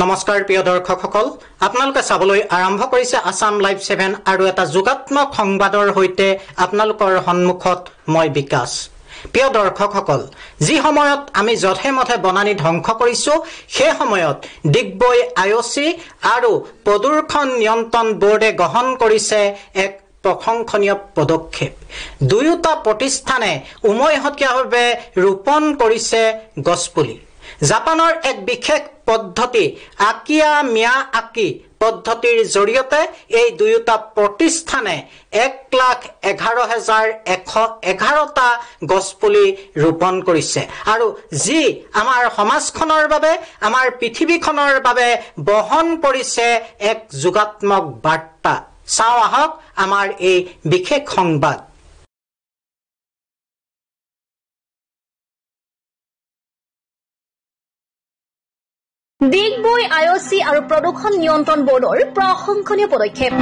নমস্কাৰ প্ৰিয় দৰ্শকসকল আপোনালোকে চাবলৈ আৰম্ভ কৰিছে আসাম লাইভ 7 আৰু এটা যোগাত্মক সংবাদৰ হৈতে আপোনালোকৰ সন্মুখত মই বিকাশ প্ৰিয় দৰ্শকসকল যি সময়ত আমি যথেমথে বনানি ধ্বংস কৰিছো সেই সময়ত ডিগবৈ আইঅচি আৰু প্ৰদূষণ নিয়ন্ত্ৰণ বোৰ্ডে গ্ৰহণ কৰিছে এক প্ৰশংসনীয় পদক্ষেপ দুয়োটা প্ৰতিষ্ঠানে উমৈহতীয়াভাৱে ৰোপণ কৰিছে গছপুলি জাপানৰ এক বিশেষ পদ্ধতি আকিয়া মিয়াআকি পদ্ধতিৰ জৰিয়তে এই দুয়োটা প্ৰতিষ্ঠানে 1,11,111টা গছপুলি ৰোপণ কৰিছে আৰু যি আমাৰ সমাজখনৰ বাবে আমাৰ পৃথিৱীখনৰ বাবে বহন কৰিছে এক যোগাত্মক বাৰ্তা চাও আহক আমাৰ এই বিশেষ সংবাদ ডিগবৈ আইঅচি আৰু প্ৰদূষণ নিয়ন্ত্ৰণ বোৰ্ডৰ প্ৰশংসনীয় পদক্ষেপ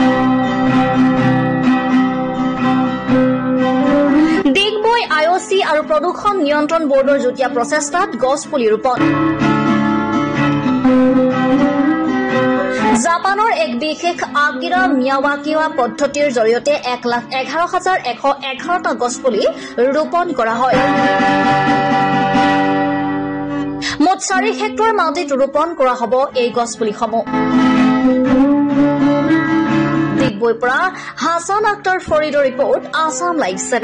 ডিগবৈ আইঅচি আৰু প্ৰদূষণ নিয়ন্ত্ৰণ বোৰ্ডৰ যুটীয়া প্ৰচেষ্টাত গছ পুলি ৰোপণ জাপানৰ এক বিশেষ আকিৰা মিয়াৱাকি পদ্ধতিৰ জৰিয়তে 1,11,111টা গছ পুলি ৰোপণ কৰা হয় মোট 4 হেক্টৰ মাটিত ৰোপণ কৰা হ'ব এই গছপুলিসমূহ ডিগবৈৰ পৰা হাছান আক্তাৰ ফৰিদৰ ৰিপৰ্ট আসাম লাইভ 7